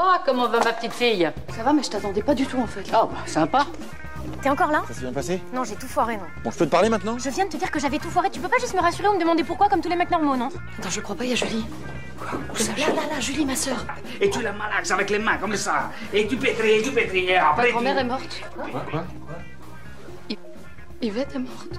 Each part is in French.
Oh, comment va ma petite fille? Ça va, mais je t'attendais pas du tout en fait. Oh, bah, sympa. T'es encore là? Ça s'est bien passé? Non, j'ai tout foiré, non. Bon, je peux te parler maintenant? Je viens de te dire que j'avais tout foiré. Tu peux pas juste me rassurer ou me demander pourquoi comme tous les mecs normaux, non? Attends, je crois pas, il y a Julie. Quoi? Là, Julie, ma sœur. Et tu la malaxes avec les mains comme ça. Et tu pétris, et après Ma grand-mère est morte. Quoi? Yvette est morte.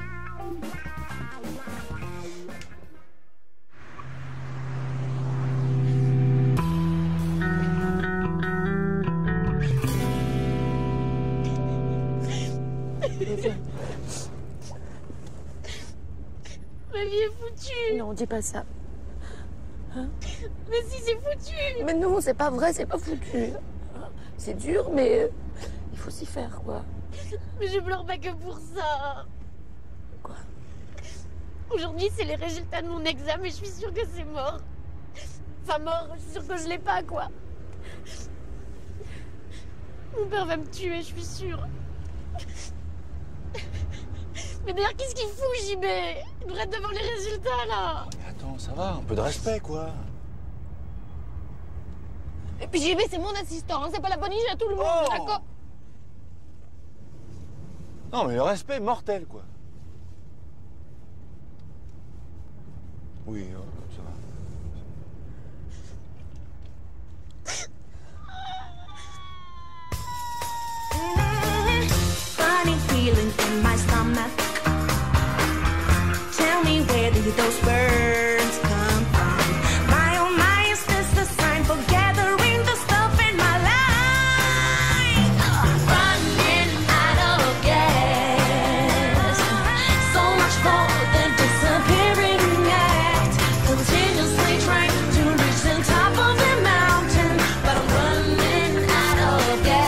Ma vie est foutue. Non, dis pas ça. Mais si, c'est foutu. Mais non, c'est pas vrai, c'est pas foutu. C'est dur, mais il faut s'y faire, quoi. Mais je pleure pas que pour ça. Quoi? Aujourd'hui, c'est les résultats de mon examen et je suis sûre que c'est mort. Enfin, mort, je suis sûre que je l'ai pas, quoi. Mon père va me tuer, je suis sûre. Mais d'ailleurs, qu'est-ce qu'il fout, JB? Il devrait être devant les résultats, là. Mais attends, ça va, un peu de respect, quoi. Et puis JB, c'est mon assistant, hein, c'est pas la boniche à tout le monde, Oh d'accord? Non, mais le respect mortel, quoi. Oui, ça va. Funny feeling in my stomach. Tell me where do those birds come from? My oh my, is this a sign for gathering the stuff in my life? Running out of gas. So much more than disappearing act. Continuously trying to reach the top of the mountain, but I'm running out of gas.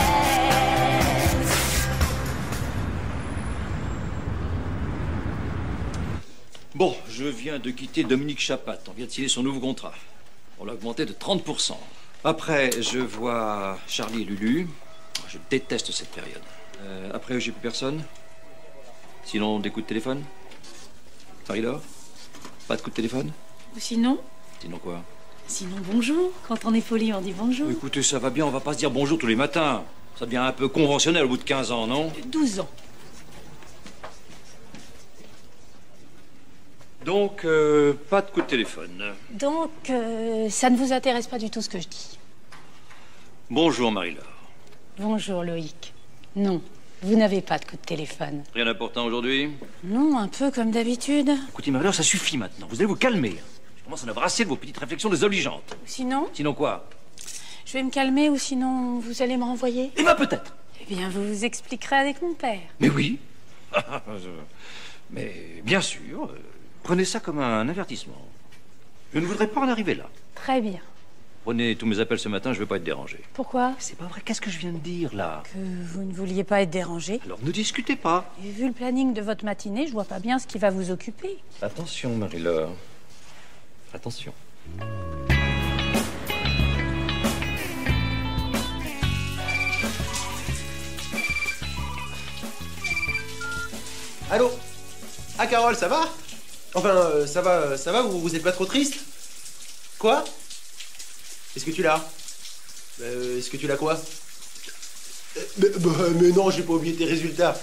Bon, je viens de quitter Dominique Chapat. On vient de signer son nouveau contrat. On l'a augmenté de 30%. Après, je vois Charlie et Lulu. Je déteste cette période. Après, j'ai plus personne. Sinon, des coups de téléphone. Marie-Laure? Pas de coups de téléphone? Ou sinon? Sinon quoi? Sinon bonjour. Quand on est poli, on dit bonjour. Écoutez, ça va bien, on va pas se dire bonjour tous les matins. Ça devient un peu conventionnel au bout de 15 ans, non? 12 ans. Donc, pas de coup de téléphone. Donc, ça ne vous intéresse pas du tout ce que je dis. Bonjour, Marie-Laure. Bonjour Loïc. Non, vous n'avez pas de coup de téléphone. Rien d'important aujourd'hui? Non, un peu comme d'habitude. Écoutez, Marie-Laure, ça suffit maintenant. Vous allez vous calmer. Je commence à en avoir assez de vos petites réflexions désobligeantes. Sinon? Sinon quoi? Je vais me calmer ou sinon vous allez me renvoyer? Eh ben peut-être. Eh bien, vous vous expliquerez avec mon père. Mais oui. Mais bien sûr, prenez ça comme un avertissement. Je ne voudrais pas en arriver là. Très bien. Prenez tous mes appels ce matin, je ne veux pas être dérangé. Pourquoi? C'est pas vrai, qu'est-ce que je viens de dire là? Que vous ne vouliez pas être dérangé. Alors ne discutez pas. Et vu le planning de votre matinée, je vois pas bien ce qui va vous occuper. Attention, Marie-Laure. Attention. Allô? Ah, Carole, ça va? Enfin, ça va, vous êtes pas trop triste? Quoi? Est-ce que tu l'as? Est-ce que tu l'as quoi? Mais non, j'ai pas oublié tes résultats.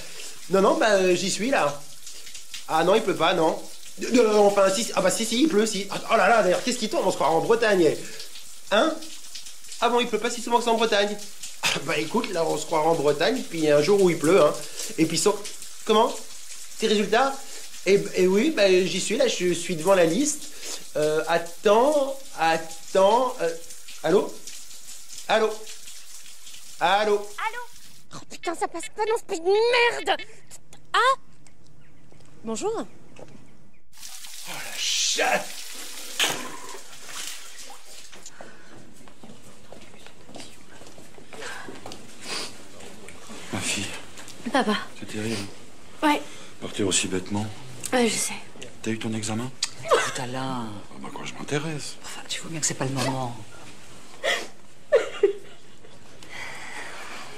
Non, j'y suis là. Ah non, il pleut pas, non. Enfin, si, ah bah si, il pleut, si. Oh là là, d'ailleurs, qu'est-ce qui tombe? On se croira en Bretagne. Hein? Ah bon, il pleut pas si souvent que ça en Bretagne? Ah bah écoute, là, on se croira en Bretagne, puis il y a un jour où il pleut, hein. Et puis, comment? Tes résultats? Et oui, bah, j'y suis, là, je suis devant la liste. Attends. Allô? Oh putain, ça passe pas dans ce pays de merde! Ah! Bonjour. Oh la chatte! Ma fille, Papa. c'est terrible. Ouais. Partir aussi bêtement. Ouais, je sais. T'as eu ton examen? Écoute, Alain. Ah bah quoi, je m'intéresse. Enfin, tu vois bien que c'est pas le moment.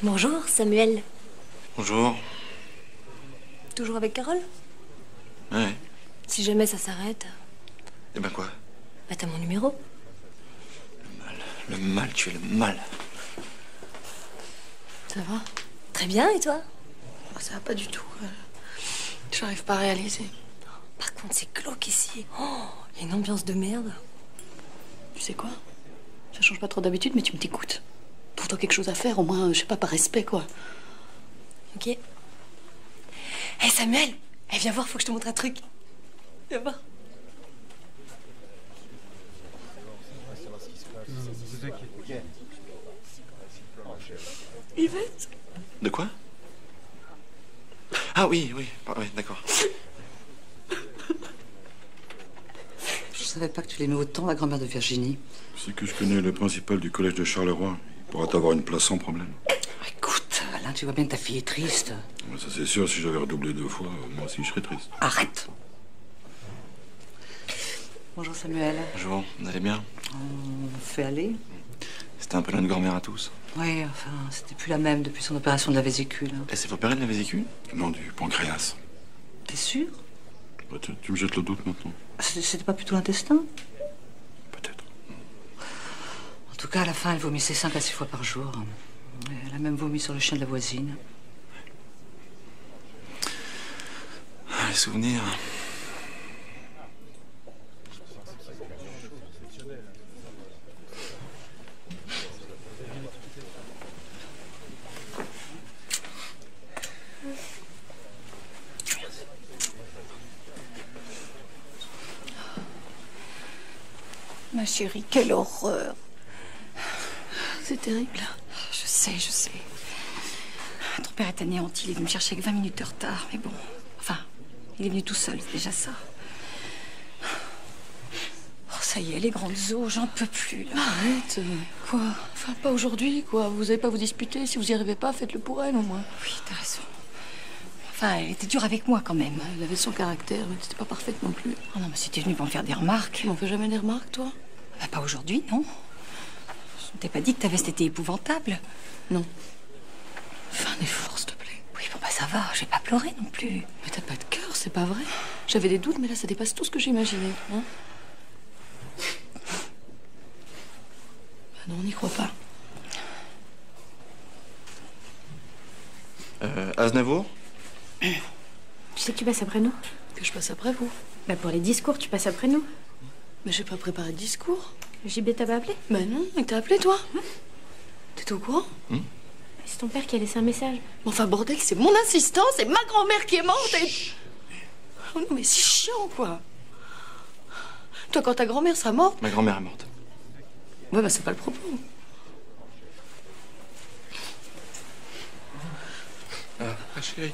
Bonjour, Samuel. Bonjour. Toujours avec Carole? Ouais. Si jamais ça s'arrête, Eh ben quoi? bah t'as mon numéro. Le mal, tu es le mal. Ça va? Très bien, et toi? Ah, ça va pas du tout. J'arrive pas à réaliser. Par contre, c'est glauque ici. Oh, il y a une ambiance de merde. Tu sais quoi? Ça change pas trop d'habitude, mais tu me t'écoutes. Trouve-toi quelque chose à faire, au moins, je sais pas, par respect, quoi. Ok. Hé, Samuel! Viens voir, faut que je te montre un truc. Viens voir. Yvette? De quoi? Ah oui, d'accord. Je savais pas que tu l'aimais autant, la grand-mère de Virginie. C'est que je connais le principal du collège de Charleroi. Il pourra t'avoir une place sans problème. Écoute, Alain, tu vois bien que ta fille est triste. Ça c'est sûr, si j'avais redoublé 2 fois, moi aussi je serais triste. Arrête! Bonjour Samuel. Bonjour, vous allez bien? On fait aller? C'était un peu notre grand-mère à tous. Oui, enfin, c'était plus la même depuis son opération de la vésicule. Elle s'est fait opérer de la vésicule? Non, du pancréas. T'es sûr? Bah, tu me jettes le doute maintenant. C'était pas plutôt l'intestin? Peut-être. En tout cas, à la fin, elle vomissait 5 à 6 fois par jour. Elle a même vomi sur le chien de la voisine. Ah, les souvenirs. Ma chérie, quelle horreur. C'est terrible. Je sais. Ton père est anéanti, il est venu me chercher avec 20 minutes de retard, mais bon. Enfin, il est venu tout seul, c'est déjà ça. Oh, ça y est, les grandes eaux, j'en peux plus, là. Arrête. Quoi? Enfin, pas aujourd'hui, quoi. Vous avez pas à vous disputer. Si vous y arrivez pas, faites-le pour elle, au moins. Oui, t'as raison. Enfin, elle était dure avec moi, quand même. Elle avait son caractère, mais c'était pas parfaite non plus. Oh non, mais c'était venu pour me faire des remarques. Tu m'en fais jamais des remarques, toi? Bah, pas aujourd'hui, non. Je ne t'ai pas dit que ta veste était épouvantable. Non. Fais un effort, s'il te plaît. Oui, bon, bah ça va, je vais pas pleurer non plus. Mais t'as pas de cœur, c'est pas vrai. J'avais des doutes, mais là, ça dépasse tout ce que j'imaginais. Hein? Bah non, on n'y croit pas. Aznavour? Tu sais que tu passes après nous? Que je passe après vous? Bah pour les discours, tu passes après nous. Mais j'ai pas préparé de discours. JB t'a pas appelé? Bah non, il t'a appelé, toi? T'étais au courant? C'est ton père qui a laissé un message. Enfin, bordel, c'est mon assistant, c'est ma grand-mère qui est morte et... Oh non, mais c'est chiant, quoi. Toi, quand ta grand-mère sera morte... Ma grand-mère est morte. Ouais, bah c'est pas le propos. Ah, chérie.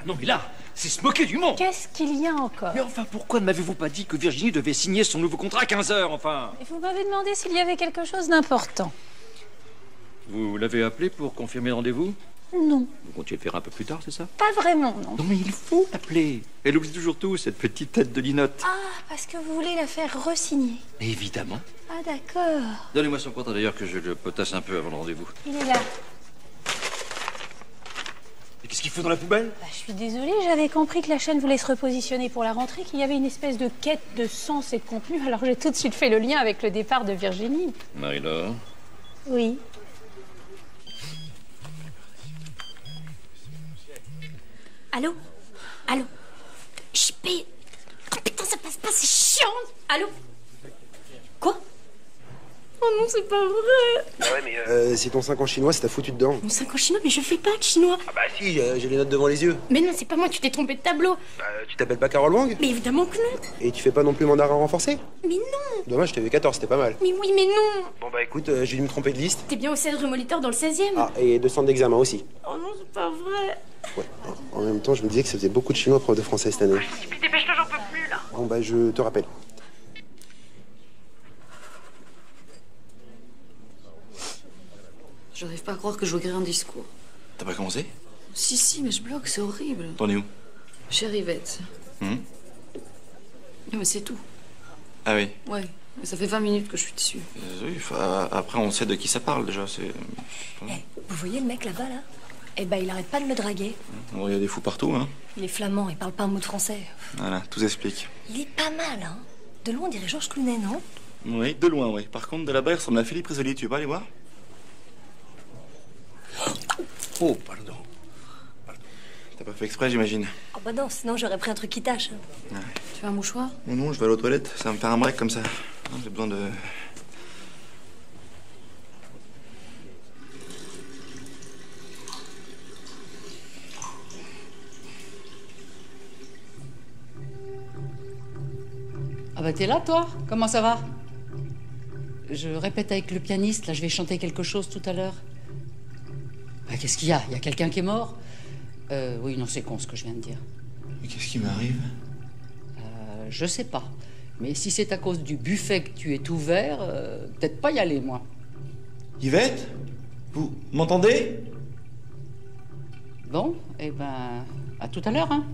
Non, mais là, c'est se moquer du monde. Qu'est-ce qu'il y a encore? Mais enfin, pourquoi ne m'avez-vous pas dit que Virginie devait signer son nouveau contrat à 15h, enfin? Et vous m'avez demandé s'il y avait quelque chose d'important. Vous l'avez appelé pour confirmer le rendez-vous? Non, Vous comptiez le faire un peu plus tard, c'est ça? pas vraiment, non. Non, mais il faut l'appeler. Elle oublie toujours tout, cette petite tête de linotte. Ah, parce que vous voulez la faire re-signer. Évidemment. Ah, d'accord. Donnez-moi son contrat d'ailleurs que je le potasse un peu avant le rendez-vous. Il est là. Et qu'est-ce qu'il faut dans la poubelle? Bah, je suis désolée, j'avais compris que la chaîne voulait se repositionner pour la rentrée, qu'il y avait une espèce de quête de sens et de contenu, alors j'ai tout de suite fait le lien avec le départ de Virginie. Marie-Laure. Oui. Allô? Allô? JB? Oh putain, ça passe pas, c'est chiant! Allô? Quoi? Oh non, c'est pas vrai! Ah ouais, mais c'est ton 5 en chinois, c'est t'as foutu dedans. Mon 5 en chinois, mais je fais pas de chinois! Ah bah si, j'ai les notes devant les yeux. Mais non, c'est pas moi, tu t'es trompé de tableau! Bah, tu t'appelles pas Carole Wang? Mais évidemment que non! Et tu fais pas non plus mandarin renforcé? Mais non! Dommage, je t'avais 14, c'était pas mal. Mais oui, mais non! Bon bah écoute, j'ai dû me tromper de liste. T'es bien au 16 rue Molitor dans le 16e? Ah, et 2 centres d'examen aussi. Oh non, c'est pas vrai! Ouais. En même temps, je me disais que ça faisait beaucoup de chinois prof de français cette année. Dépêche-toi, j'en peux plus là! Bon bah je te rappelle. J'arrive pas à croire que je veux écrire un discours. T'as pas commencé? Si, mais je bloque, c'est horrible. T'en es où? Chère Yvette, Non, mais c'est tout. Ah oui. Ouais, mais ça fait 20 minutes que je suis dessus. Oui, après, on sait de qui ça parle déjà. C'est. Vous voyez le mec là-bas, là? Eh ben, il arrête pas de me draguer. Bon, il y a des fous partout, hein. Il est flamand, il parle pas un mot de français. Voilà, tout s'explique. Il est pas mal, hein? De loin, on dirait Georges Clooney, non? Oui, de loin, oui. Par contre, de là-bas, il ressemble à Philippe Risoli. Tu veux pas aller voir? Oh, pardon. T'as pas fait exprès, j'imagine. Oh bah non, sinon j'aurais pris un truc qui tâche. Ouais. Tu veux un mouchoir? Non, non, je vais aller aux toilettes. Ça va me faire un break comme ça. J'ai besoin de... Ah bah t'es là, toi? Comment ça va? Je répète avec le pianiste, là, je vais chanter quelque chose tout à l'heure. Bah qu'est-ce qu'il y a? Il y a quelqu'un qui est mort? Oui, non, c'est con ce que je viens de dire. Mais qu'est-ce qui m'arrive? Je sais pas. Mais si c'est à cause du buffet que tu es ouvert, peut-être pas y aller, moi. Yvette? Vous m'entendez? Bon, eh ben, à tout à l'heure, hein.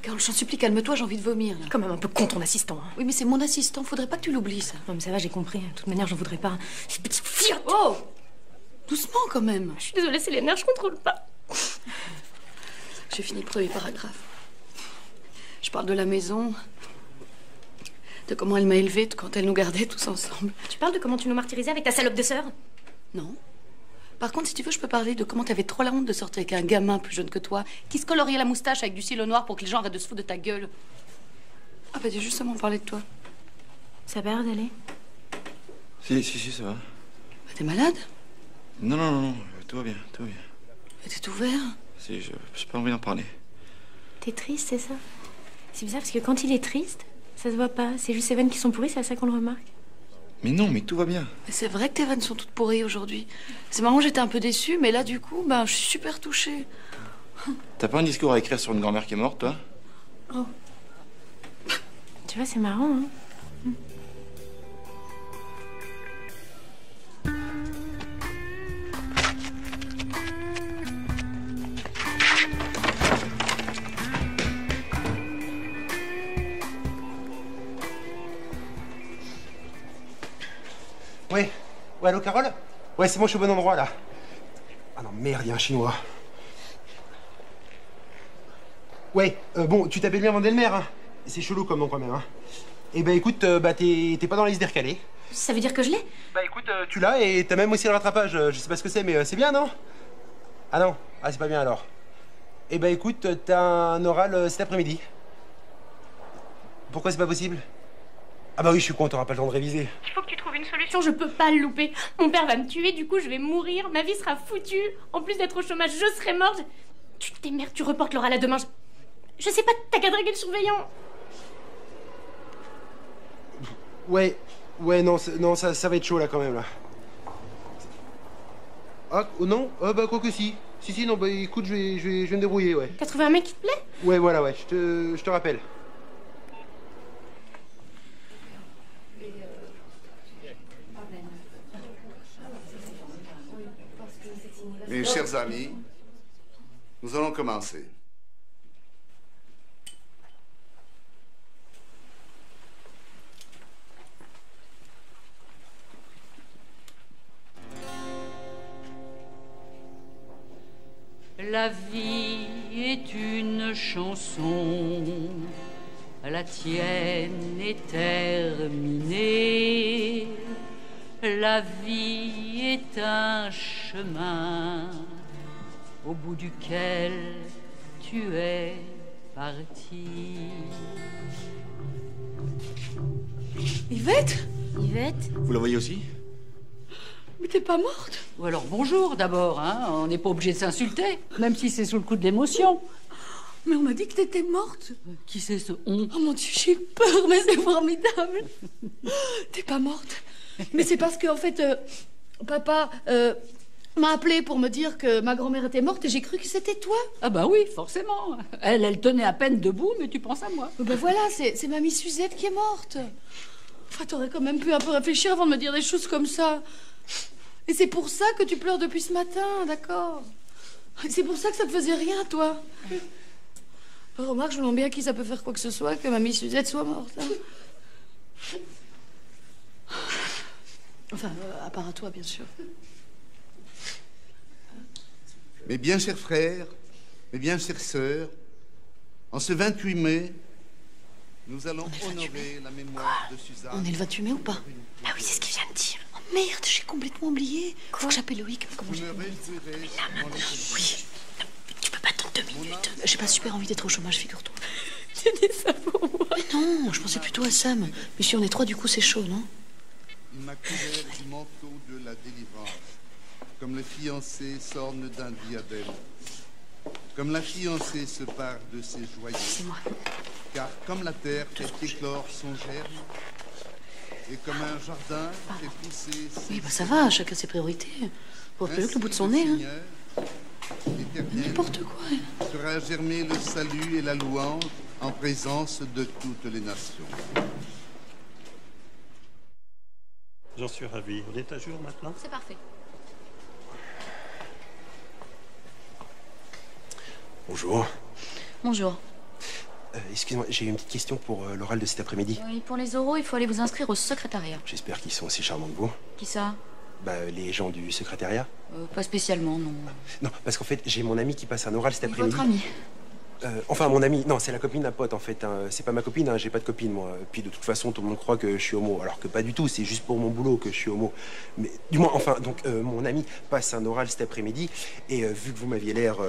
Carole, je t'en supplie, calme-toi, j'ai envie de vomir, là. Quand même un peu con, ton assistant. Hein. Oui, mais c'est mon assistant, faudrait pas que tu l'oublies, ça. Non, mais ça va, j'ai compris. De toute manière, j'en voudrais pas. Ces petites fiottes. Oh! Doucement, quand même. Je suis désolée, c'est les nerfs, je contrôle pas. J'ai fini le premier paragraphe. Je parle de la maison, de comment elle m'a élevée quand elle nous gardait tous ensemble. Tu parles de comment tu nous martyrisais avec ta salope de sœur? Non. Par contre, si tu veux, je peux parler de comment t'avais trop la honte de sortir avec un gamin plus jeune que toi, qui se coloriait la moustache avec du cilo noir pour que les gens arrêtent de se foutre de ta gueule. Ah bah, j'ai justement parlé de toi. Ça va d'aller? Si, ça va. Bah, t'es malade? Non, non, non, non, tout va bien, tout va bien. Et t'es ouvert? Si, j'ai pas envie d'en parler. T'es triste, c'est ça? C'est bizarre parce que quand il est triste, ça se voit pas. C'est juste ses veines qui sont pourries, c'est à ça qu'on le remarque. Mais non, mais tout va bien. Mais c'est vrai que tes veines sont toutes pourries aujourd'hui. C'est marrant, j'étais un peu déçue, mais là, du coup, bah, je suis super touchée. T'as pas un discours à écrire sur une grand-mère qui est morte, toi? Oh. Tu vois, c'est marrant, hein? Ouais, allô Carole? Ouais, c'est bon, je suis au bon endroit là. Ah non, merde, il y a un chinois. Ouais, bon, tu t'appelles bien Vandelmer, hein? C'est chelou comme nom quand même, hein? Eh ben écoute, bah t'es pas dans la liste des recalés. Ça veut dire que je l'ai? Bah écoute, tu l'as et t'as même aussi le rattrapage. Je sais pas ce que c'est, mais c'est bien, non? Ah non? Ah, c'est pas bien alors. Eh ben écoute, t'as un oral cet après-midi. Pourquoi c'est pas possible? Ah bah oui, je suis con, t'auras pas le temps de réviser. Il faut que tu trouves une solution, je peux pas le louper. Mon père va me tuer, du coup je vais mourir, ma vie sera foutue. En plus d'être au chômage, je serai morte. Tu t'émerdes, tu reportes l'oral à demain. Je sais pas, t'as qu'à draguer le surveillant. Ouais, non, ça va être chaud là quand même là. Ah, oh, non? Ah bah quoi que si. Si, non, bah écoute, je vais me débrouiller, ouais. T'as trouvé un mec qui te plaît? Ouais, voilà, ouais, je te rappelle. Mes chers amis, nous allons commencer. La vie est une chanson, la tienne est terminée. La vie est un chemin au bout duquel tu es parti. Yvette? Yvette? Vous la voyez aussi? Mais t'es pas morte? Ou alors bonjour d'abord, hein. On n'est pas obligé de s'insulter, même si c'est sous le coup de l'émotion. Mais on m'a dit que t'étais morte. Qui c'est ce on? Oh mon Dieu, j'ai peur, mais c'est formidable. T'es pas morte. Mais c'est parce que, en fait, papa m'a appelé pour me dire que ma grand-mère était morte et j'ai cru que c'était toi. Ah bah oui, forcément. Elle tenait à peine debout, mais tu penses à moi. Ben voilà, c'est mamie Suzette qui est morte. Enfin, t'aurais quand même pu un peu réfléchir avant de me dire des choses comme ça. Et c'est pour ça que tu pleures depuis ce matin, d'accord? C'est pour ça que ça te faisait rien, toi. Remarque, je me demande bien à qui ça peut faire quoi que ce soit que mamie Suzette soit morte. Hein. Enfin, à part à toi, bien sûr. Mes bien chers frères, mes bien chères sœurs, en ce 28 mai, nous allons honorer la mémoire de Suzanne. On est le 28 mai ou pas? Bah oui, c'est ce qu'il vient de dire. Oh merde, j'ai complètement oublié. Faut que j'appelle Loïc. Comment Vous me réjouirez là, maintenant, oui. Tu peux pas attendre 2 minutes. J'ai pas super envie d'être au chômage, figure-toi. Tu dis ça pour moi? Mais non, je pensais plutôt à Sam. Mais si on est 3, du coup, c'est chaud, non? Il m'a couvert du manteau de la délivrance, comme le fiancé s'orne d'un diadème, comme la fiancée se pare de ses joyaux. C'est moi. Car comme la terre fait éclore son germe, et comme un jardin fait pousser ses... Oui, bah ça va, chacun ses priorités. Pour plus que le bout de son nez, hein. N'importe quoi. Fera germer le salut et la louange en présence de toutes les nations. J'en suis ravi. On est à jour maintenant? C'est parfait. Bonjour. Bonjour. Excusez-moi, j'ai une petite question pour l'oral de cet après-midi. Oui, pour les oraux, il faut aller vous inscrire au secrétariat. J'espère qu'ils sont aussi charmants que vous. Qui ça? Bah, les gens du secrétariat. Pas spécialement, non. Non, parce qu'en fait, j'ai mon ami qui passe un oral cet après-midi. Votre ami? Enfin, mon ami, non, c'est la copine d'un pote en fait. Hein. C'est pas ma copine, hein, j'ai pas de copine moi. Puis de toute façon, tout le monde croit que je suis homo, alors que pas du tout, c'est juste pour mon boulot que je suis homo. Mais du moins, enfin, donc mon ami passe un oral cet après-midi, et vu que vous m'aviez l'air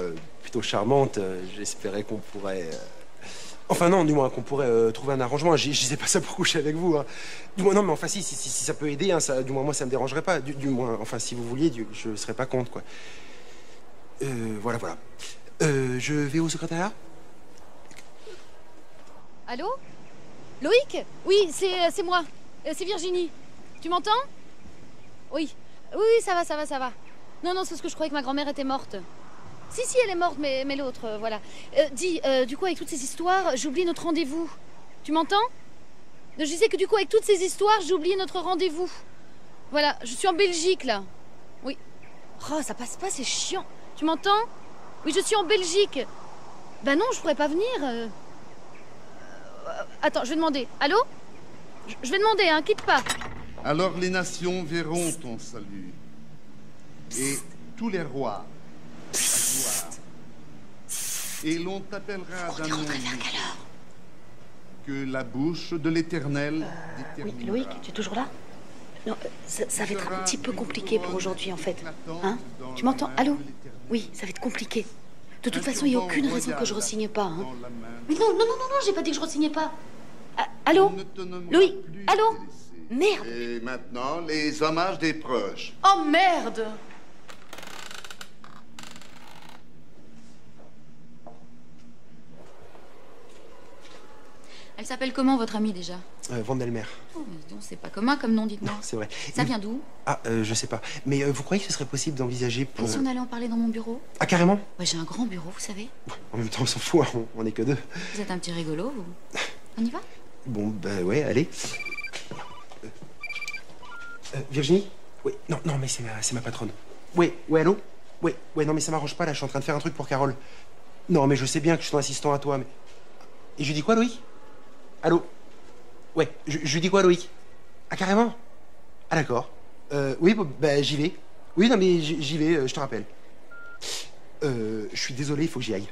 plutôt charmante, j'espérais qu'on pourrait. Enfin, non, du moins, qu'on pourrait trouver un arrangement. Je disais pas ça pour coucher avec vous. Hein. Du moins, non, mais enfin, si ça peut aider, hein, ça, du moins, moi, ça me dérangerait pas. Du moins, enfin, si vous vouliez, je serais pas contre, quoi. Voilà. Je vais au secrétariat. Allô? Loïc? Oui, c'est moi. C'est Virginie. Tu m'entends? Oui. Oui, ça va. Non, c'est parce que je croyais que ma grand-mère était morte. Si, elle est morte, mais l'autre, voilà. Dis, du coup, avec toutes ces histoires, j'ai oublié notre rendez-vous. Tu m'entends? Je disais que du coup, avec toutes ces histoires, j'ai oublié notre rendez-vous. Voilà, je suis en Belgique, là. Oui. Oh, ça passe pas, c'est chiant. Tu m'entends? Oui, je suis en Belgique. Ben non, je pourrais pas venir. Attends, je vais demander. Allô? Je vais demander, hein, quitte pas. Alors les nations verront ton salut. Et tous les rois ta gloire. Et l'on t'appellera d'un nom nouveau, que la bouche de l'Éternel déterminera. Oui, Loïc, tu es toujours là? Non, ça va être un petit peu compliqué pour aujourd'hui, en fait. Hein? Tu m'entends? Allô? Oui, ça va être compliqué. De toute façon, il n'y a aucune raison que je ne re-signe pas. Hein? Mais non, j'ai pas dit que je ne re-signais pas. Allô? Loïc? Allô? Merde! Et maintenant, les hommages des proches. Oh merde! Elle s'appelle comment, votre amie, déjà? Vandelmer. Oh, mais dis donc, c'est pas commun comme nom, dites-moi. Non, c'est vrai. Ça vient d'où? Ah, je sais pas. Mais vous croyez que ce serait possible d'envisager pour... Et si on allait en parler dans mon bureau? Ah, carrément? Ouais, j'ai un grand bureau, vous savez. En même temps, on s'en fout, hein, on est que 2. Vous êtes un petit rigolo, vous. On y va? Bon, bah ouais, allez. Virginie? Oui, non, mais c'est ma patronne. Oui, allô? Oui, non, mais ça m'arrange pas, là, je suis en train de faire un truc pour Carole. Non, mais je sais bien que je suis ton assistant à toi, mais... Et je lui dis quoi, Loïc? Allô? Ouais, je lui dis quoi, Loïc? Ah, carrément? Ah, d'accord. Oui, bah, j'y vais. Oui, non, mais j'y vais, je te rappelle. Je suis désolé, il faut que j'y aille.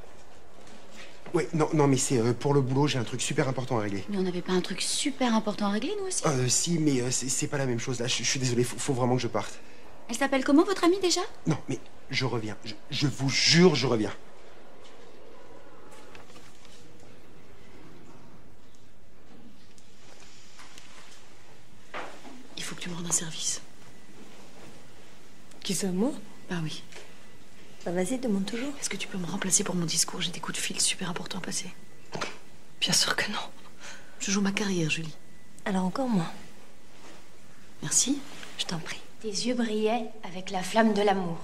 Ouais, non, mais c'est pour le boulot, j'ai un truc super important à régler. Mais on n'avait pas un truc super important à régler, nous aussi? Si, mais c'est pas la même chose, là. Je suis désolé, faut vraiment que je parte. Elle s'appelle comment, votre amie, déjà? Non, mais je reviens. Je vous jure, je reviens. Il faut que tu me rendes un service. Qui ça, moi? Bah oui. Bah vas-y, demande toujours. Est-ce que tu peux me remplacer pour mon discours? J'ai des coups de fil super importants à passer. Bien sûr que non. Je joue ma carrière, Julie. Alors encore moins. Merci. Je t'en prie. Tes yeux brillaient avec la flamme de l'amour.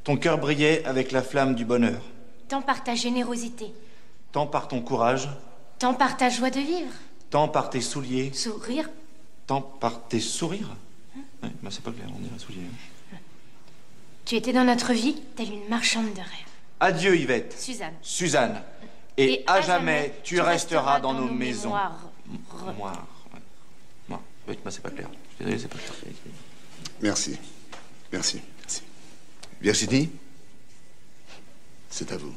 Ton cœur brillait avec la flamme du bonheur. Tant par ta générosité. Tant par ton courage. Tant par ta joie de vivre. Tant par tes souliers. Sourire Tant par tes sourires? Ouais, bah c'est pas clair, on dirait soulier. Tu étais dans notre vie telle une marchande de rêve. Adieu, Yvette. Suzanne. Suzanne. Et à jamais, tu resteras dans nos maisons. mémoires. Mémoire. Ouais. Non, oui, bah c'est pas clair. Je suis désolé, c'est pas clair. Merci. Merci. Merci. Virginie, c'est à vous.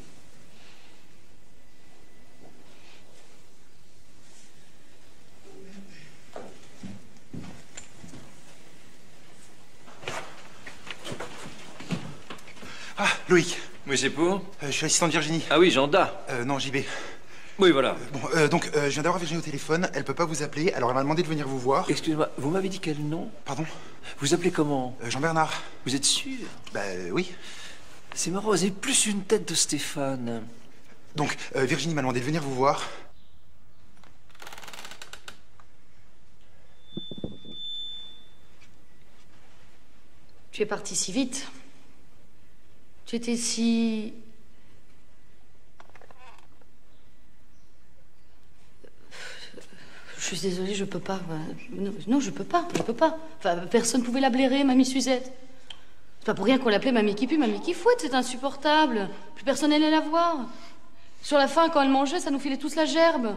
Ah, Loïc. Oui, c'est pour Je suis assistant de Virginie. Ah oui, Janda. Non, JB. Oui, voilà. Donc, je viens d'avoir Virginie au téléphone. Elle peut pas vous appeler, alors elle m'a demandé de venir vous voir. Excusez-moi, vous m'avez dit quel nom? Pardon? Vous appelez comment? Jean-Bernard. Vous êtes sûr? Bah oui. C'est marrant, vous avez plus une tête de Stéphane. Donc, Virginie m'a demandé de venir vous voir. Tu es parti si vite. Tu étais si... Je suis désolée, je peux pas. Non, je peux pas. Enfin, personne pouvait la blairer, Mamie Suzette. C'est pas pour rien qu'on l'appelait Mamie qui pue, Mamie qui fouette, c'est insupportable. Plus personne n'allait la voir. Sur la fin, quand elle mangeait, ça nous filait tous la gerbe.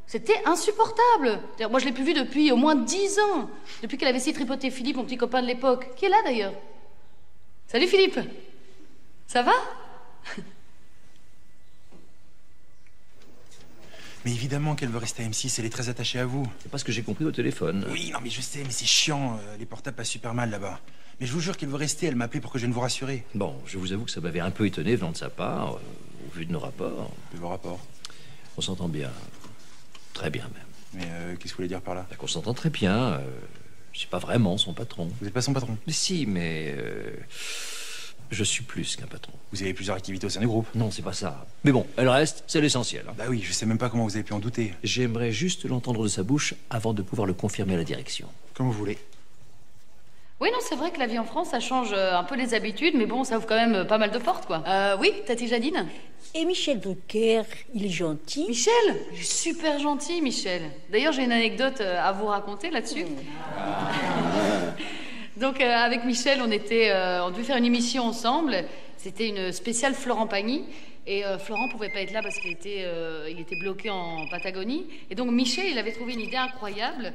C'était insupportable. D'ailleurs, moi, je l'ai plus vue depuis au moins 10 ans. Depuis qu'elle avait essayé de tripoter Philippe, mon petit copain de l'époque. Qui est là, d'ailleurs. Salut, Philippe. Ça va? Mais évidemment qu'elle veut rester à M6, elle est très attachée à vous. C'est pas ce que j'ai compris au téléphone. Oui, non, mais je sais, mais c'est chiant. Les portables passent super mal là-bas. Mais je vous jure qu'elle veut rester, elle m'a appelé pour que je vienne vous rassurer. Bon, je vous avoue que ça m'avait un peu étonné venant de sa part, au vu de nos rapports. De vos rapports? On s'entend bien. Très bien, même. Mais qu'est-ce que vous voulez dire par là? Qu'on s'entend très bien. Je suis pas vraiment son patron. Vous n'êtes pas son patron? Mais si, mais... je suis plus qu'un patron. Vous avez plusieurs activités au sein du groupe? Non, c'est pas ça. Mais bon, elle reste, c'est l'essentiel. Bah oui, je sais même pas comment vous avez pu en douter. J'aimerais juste l'entendre de sa bouche avant de pouvoir le confirmer à la direction. Comme vous voulez. Oui, non, c'est vrai que la vie en France, ça change un peu les habitudes, mais bon, ça ouvre quand même pas mal de portes, quoi. Oui, Tati Jadine? Et Michel Drucker, il est gentil. Michel? Il est super gentil, Michel. D'ailleurs, j'ai une anecdote à vous raconter là-dessus. Donc, avec Michel, on devait faire une émission ensemble. C'était une spéciale Florent Pagny. Et Florent pouvait pas être là parce qu'il était bloqué en Patagonie. Et donc Michel, il avait trouvé une idée incroyable.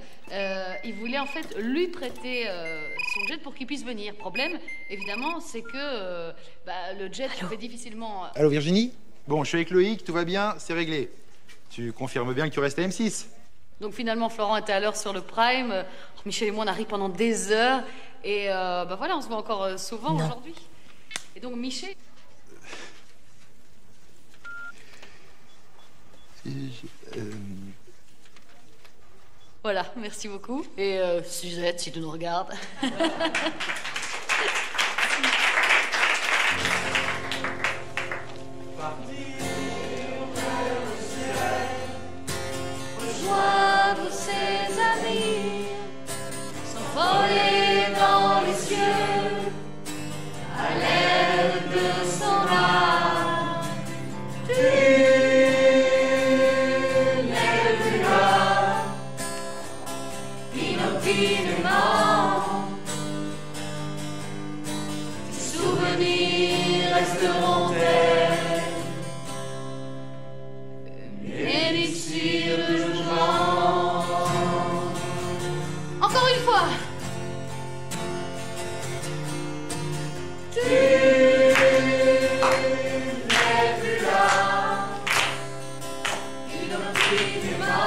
Il voulait en fait lui prêter son jet pour qu'il puisse venir. Problème, évidemment, c'est que le jet pouvait difficilement... Allô Virginie? Bon, je suis avec Loïc, tout va bien, c'est réglé. Tu confirmes bien que tu restes à M6? Donc finalement, Florent était à l'heure sur le Prime. Michel et moi, on arrive pendant des heures. Et voilà, on se voit encore souvent aujourd'hui. Et donc Michel... Voilà, merci beaucoup. Et Suzette, si tu nous regardes. Rejoindre ses amis, s'envoler dans les cieux, à l'aide de son âme. Inopinément, tes souvenirs resteront-elles élixir de jouvence. Encore une fois. Tu n'es plus là, inopinément.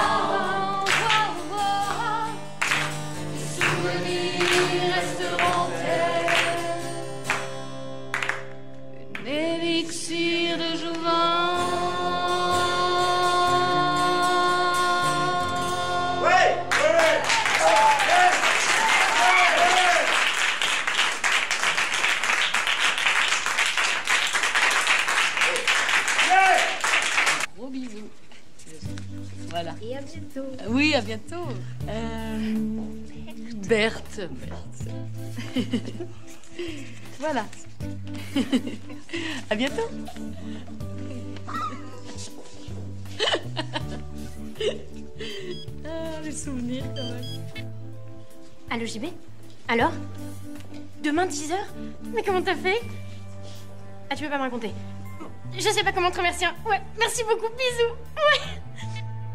Élixir de jouvence. Gros bisous. Voilà. Et à bientôt. Oui, à bientôt. Berthe. Voilà. À bientôt. Ah, les souvenirs quand même. Allô, JB? Alors? Demain, 10h? Mais comment t'as fait? Ah, tu peux pas me raconter? Je sais pas comment te remercier. Ouais, merci beaucoup, bisous. Ouais.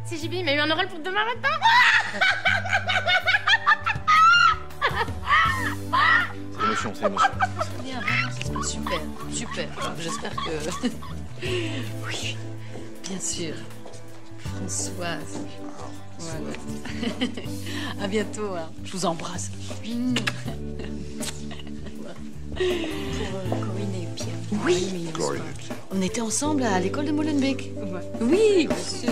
C'est JB, il m'a eu un oral pour demain matin. C'est l'émotion, c'est l'émotion. C'est bien, vraiment, ça se passe super. Super. J'espère que... Oui, bien sûr. Françoise. Voilà. À bientôt. Hein. Je vous embrasse. Pour Corinne et Pierre. Oui, Corinne et Pierre. on était ensemble à l'école de Molenbeek. Oui, bien sûr.